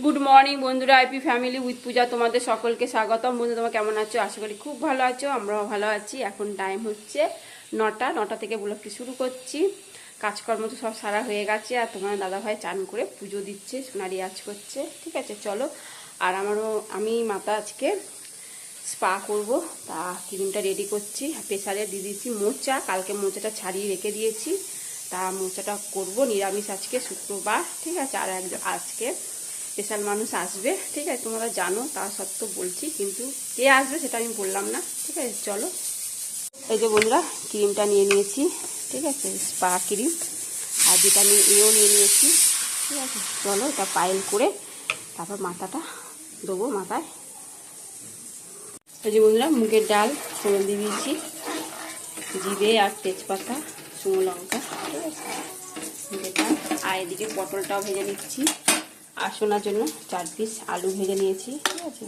Good morning বন্ধুরা, IP family with পূজা তোমাদের সকলকে স্বাগতম। বন্ধু তোমরা কেমন আছো? আশা করি খুব ভালো আছো, আমরাও ভালো আছি। এখন টাইম হচ্ছে 9টা থেকে ব্লগটি শুরু করছি। কাজকর্ম তো সব সারা হয়ে গেছে, আর তোমার দাদাভাই চান করে পুজো দিচ্ছে, সোনারি আজ করছে। ঠিক আছে, চলো। আর আমি মাথা আজকে স্পা করব, তা ক্রিমটা রেডি করছি। প্রেসারে দিয়ে দিয়েছি মোচা, কালকে মোচাটা ছাড়িয়ে রেখে দিয়েছি, তা মোচাটা করব নিরামিষ আজকে শুক্রবার। ঠিক আছে, আর আজকে স্পেশাল মানুষ আসবে। ঠিক আছে, তোমরা জানো, তা সত্ত্বেও বলছি, কিন্তু কে আসবে সেটা আমি বললাম না। ঠিক আছে, চলো। এই যে বন্ধুরা, ক্রিমটা নিয়ে নিয়েছি। ঠিক আছে, স্পা ক্রিম, আর ভিটামিন এও নিয়ে নিয়েছি। ঠিক আছে, চলো এটা পাইল করে তারপর মাথাটা দেবো মাথায়। এই যে বন্ধুরা, মুগের ডাল ফোড়ন দিয়ে দিয়েছি, জিরে আর তেজপাতা, শুকনো লঙ্কা। ঠিক আছে, মুগের ডাল। আর এদিকে পটলটাও ভেজে নিচ্ছি, আর শোনার জন্য 4 পিস আলু ভেজে নিয়েছি। ঠিক আছে,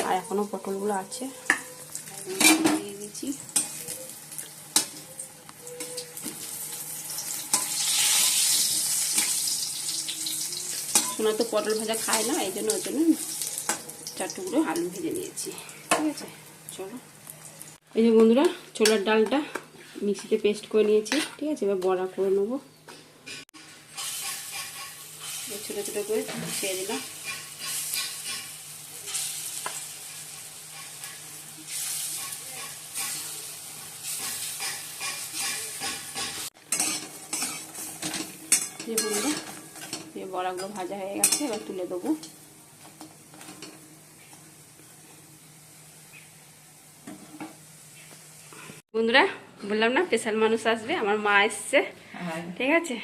আর এখনও পটলগুলো আছে, দিয়ে দিয়েছি। শোনা তো পটল ভাজা খায় না, এই জন্য 4 টুকরো আলু ভেজে নিয়েছি। ঠিক আছে, চলো। এই যে বন্ধুরা, ছোলার ডালটা মিক্সিতে পেস্ট করে নিয়েছি। ঠিক আছে, এবার বড়া করে নেবো। ছোটো ছোটো করে ছেড়ে দিলাম। বন্ধুরা, এই বড়াগুলো ভাজা হয়ে গেছে, এবার তুলে দেবো। বন্ধুরা, বললাম না স্পেশাল মানুষ আসবে, আমার মা এসছে। ঠিক আছে,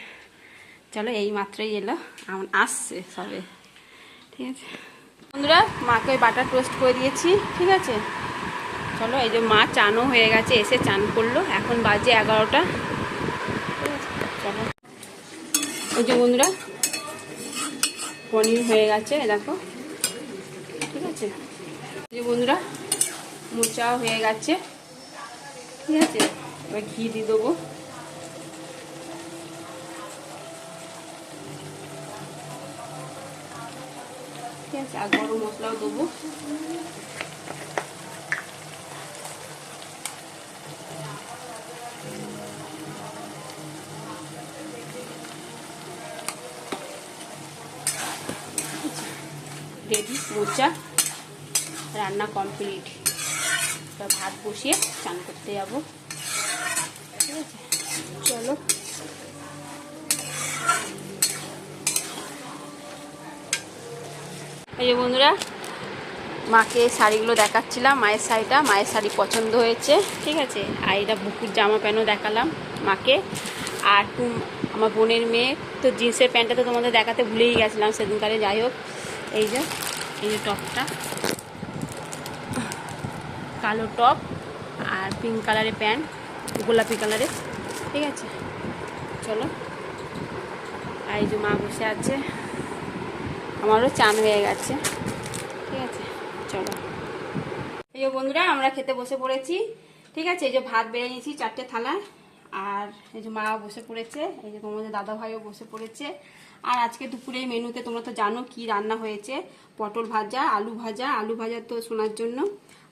চলো। এই মাত্রই এলো, আমার আসছে সবে। ঠিক আছে বন্ধুরা, মাকে ওই বাটার টোস্ট করে দিয়েছি। ঠিক আছে, চলো। এই যে মা চানও হয়ে গেছে, এসে চান করলো, এখন বাজে 11টা। চলো। এই যে বন্ধুরা, পনির হয়ে গেছে, দেখো। ঠিক আছে, এই যে বন্ধুরা, মোচাও হয়ে গেছে। ঠিক আছে, এবার ঘি দিয়ে দেবো। ঠিক আছে, আর গরম মশলাও দেবো। রেডি, মোচা রান্না কমপ্লিট। ভাত বসিয়ে চান করতে যাবো। ঠিক আছে, চলো। এই যে বন্ধুরা, মাকে শাড়িগুলো দেখাচ্ছিলাম, মায়ের শাড়ি পছন্দ হয়েছে। ঠিক আছে, আর এটা বুকুর জামা প্যান্টও দেখালাম মাকে। আর আমার বোনের মেয়ে তো জিন্সের প্যান্টটা তো তোমাদের দেখাতে ভুলেই গেছিলাম সেদিনকারে। যাই হোক, এই যে টপটা, কালো টপ আর পিঙ্ক কালারের প্যান্ট, গোলাপি কালারের। ঠিক আছে, চলো। আর এই যে মা বসে আছে, আমারও চান হয়ে গেছে। ঠিক আছে, চলো। এই যে বন্ধুরা, আমরা খেতে বসে পড়েছি। ঠিক আছে, এই যে ভাত বেড়ে নিয়েছি 4টে থালায়, আর এই যে মা বসে পড়েছে, এই যে তোমাদের দাদা ভাইও বসে পড়েছে। আর আজকে দুপুরে মেনুতে তোমরা তো জানো কি রান্না হয়েছে, পটল ভাজা, আলু ভাজা তো শোনার জন্য,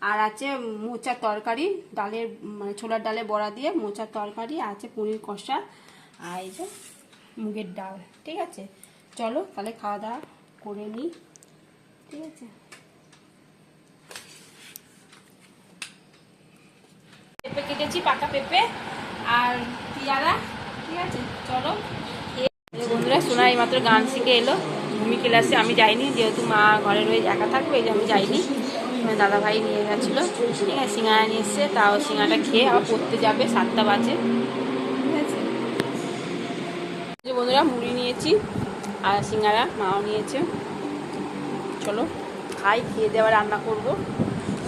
আর আছে মোচার তরকারি, ডালের মানে ছোলার ডালে বড়া দিয়ে মোচার তরকারি, আছে পনির কষা, আর এই যে মুগের ডাল। ঠিক আছে, চলো তাহলে খাওয়া দাওয়া করে নিই। ঠিক আছে, পেঁপে কেটেছি, পাকা পেঁপে আর পেয়ারা। ঠিক আছে, চলো। বন্ধুরা, শোনা এইমাত্র গান শিখে এলো ভূমি ক্লাসে। আমি যাইনি, যেহেতু মা ঘরে রয়ে একা থাকবে, এই যে আমি যাইনি। দাদা ভাই নিয়ে গেছিলো। ঠিক আছে, সিঙ্গাড়া নিয়ে এসছে, তাও সিঙ্গাড়াটা খেয়ে আবার পড়তে যাবে, 7টা বাজে। ঠিক আছে, যে বন্ধুরা, মুড়ি নিয়েছি আর সিঙ্গাড়া মাও নিয়েছে। চলো খাই, খেয়ে দেওয়া রান্না করবো,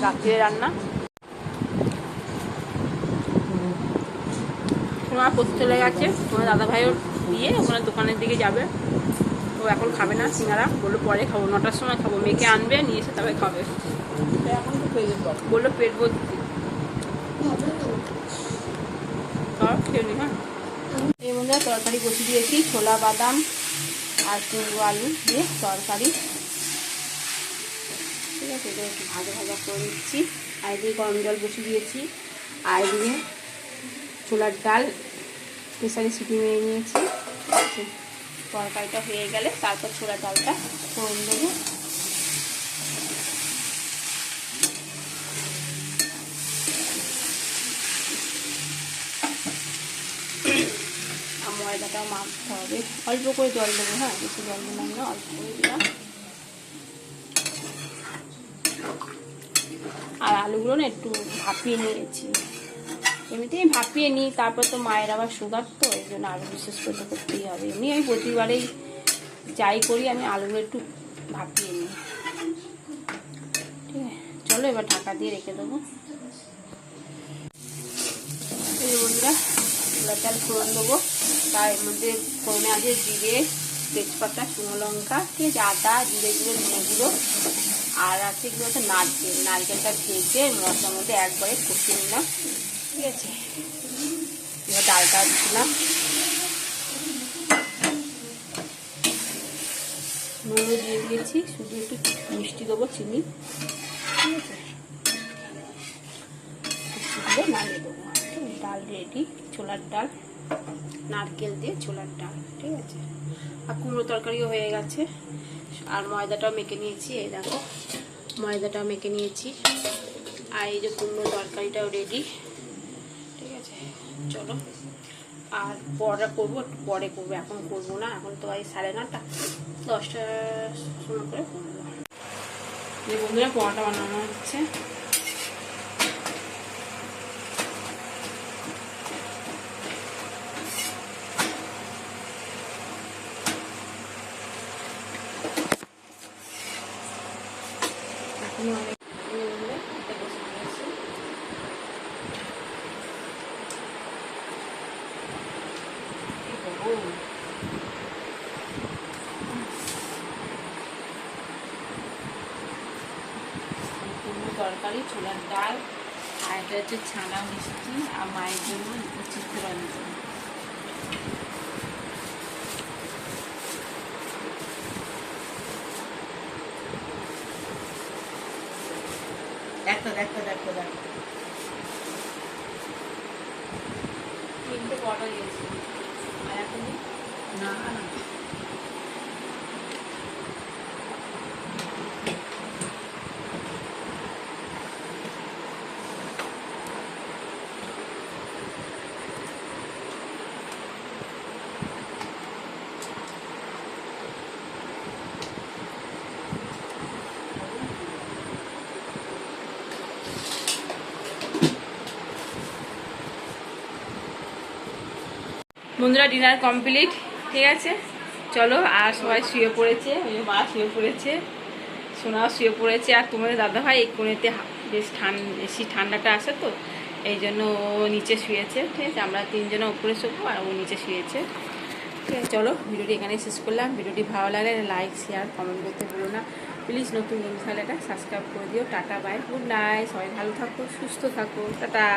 রাত্রিরে রান্না। তোমার পড়তে চলে গেছে, তোমার দাদা ভাইও দিয়ে ওখানে দোকানের দিকে যাবে। ও এখন খাবে না সিঙ্গাড়া, বললো পরে খাবো, 9টার সময় খাবো। মেয়েকে আনবে, নিয়ে এসে তবে খাবে। বললো পেট ভর্তি। খেয়ে নি। হ্যাঁ, এই বন্ধুরা, তরকারি বসিয়ে দিয়েছি, ছোলা বাদাম আর কুমড়ো আলু দিয়ে তরকারি। ঠিক আছে, এটা একটু ভাজা ভাজা করে নিচ্ছি। আর এদিকে গরম জল বসিয়ে দিয়েছি। আর এদিকে ছোলার ডাল প্রেসারে সিটি মেরে নিয়েছি। ঠিক আছে, তরকারিটা হয়ে গেলে তারপর ছোলার ডালটা ফোড়ন দেবো। ময়দাটাও মাখতে হবে, অল্প করে জল দেবো। হ্যাঁ, বেশি জল দিলাম না, অল্প করে দিলাম। আর আলুগুলো না একটু ভাপিয়ে নিয়েছি, এমনিতেই ভাপিয়ে নিই। তারপর তো মায়ের আবার সুগার, তো এই জন্য আলু বিশেষ করে করতেই হবে। এমনি আমি প্রতিবারেই যাই করি, আমি আলুগুলো একটু ভাপিয়ে নিই। ঠিক আছে, চলো এবার ঢাকা দিয়ে রেখে দেবো। এই যে বন্ধুরা, ছোলার ডাল ফোড়ন দেবো। তার মধ্যে ফোড়নে আছে জিরে, তেজপাতা, শুকনো লঙ্কা, ঠিক আছে, আদা, জিরে গুঁড়ো, ধনে গুঁড়ো, আর আছে এগুলো হচ্ছে নারকেল। নারকেলটা ভেজে মশলার মধ্যে একবারে কষিয়ে নিলাম। ঠিক আছে, এবার ডালটা দিলাম, নুনও দিয়ে দিয়েছি, শুধু একটু মিষ্টি দেবো, চিনি। ঠিক আছে, মিষ্টি দিয়ে নামিয়ে দেবো। ডাল রেডি, ছোলার ডাল, নারকেল দিয়ে ছোলার ডাল। ঠিক আছে, আর কুমড়ো তরকারিও হয়ে গেছে। আর ময়দাটাও মেখে নিয়েছি, এই দেখো ময়দাটাও মেখে নিয়েছি। আর এই যে কুমড়ো তরকারিটাও রেডি। ঠিক আছে, চলো আর পরে করবো, একটু পরে করবো, এখন করবো না। এখন তো এই 9:30, 10টার সময় করে করবো। যে বন্ধুরা, পরোটা বানানো হচ্ছে। অনেক তরকারি, ছোলার ডাল, আর এটা হচ্ছে ছানা মিষ্টি, আর মায়ের জন্য চিত্রাঞ্জন। দেখো দেখো দেখো দেখো, 3টে পরোটা দিয়েছি। আর এখন না না বন্ধুরা, ডিনার কমপ্লিট। ঠিক আছে, চলো। আর সবাই শুয়ে পড়েছে, ওই মা শুয়ে পড়েছে, সোনাও শুয়ে পড়েছে। আর তোমাদের দাদাভাই এই কোণেতে বেশ বেশি ঠান্ডাটা আসে, তো এই জন্য ও নিচে শুয়েছে। ঠিক আছে, আমরা 3জনে উপরে শোবো, আর ও নিচে শুয়েছে। ঠিক আছে, চলো ভিডিওটি এখানেই শেষ করলাম। ভিডিওটি ভালো লাগলে লাইক, শেয়ার, কমেন্ট করতে ভুলো না। প্লিজ নতুন বন্ধু থাকলে এটা সাবস্ক্রাইব করে দিও। Tata, bye, good night. সবাই ভালো থাকো, সুস্থ থাকো, টাটা।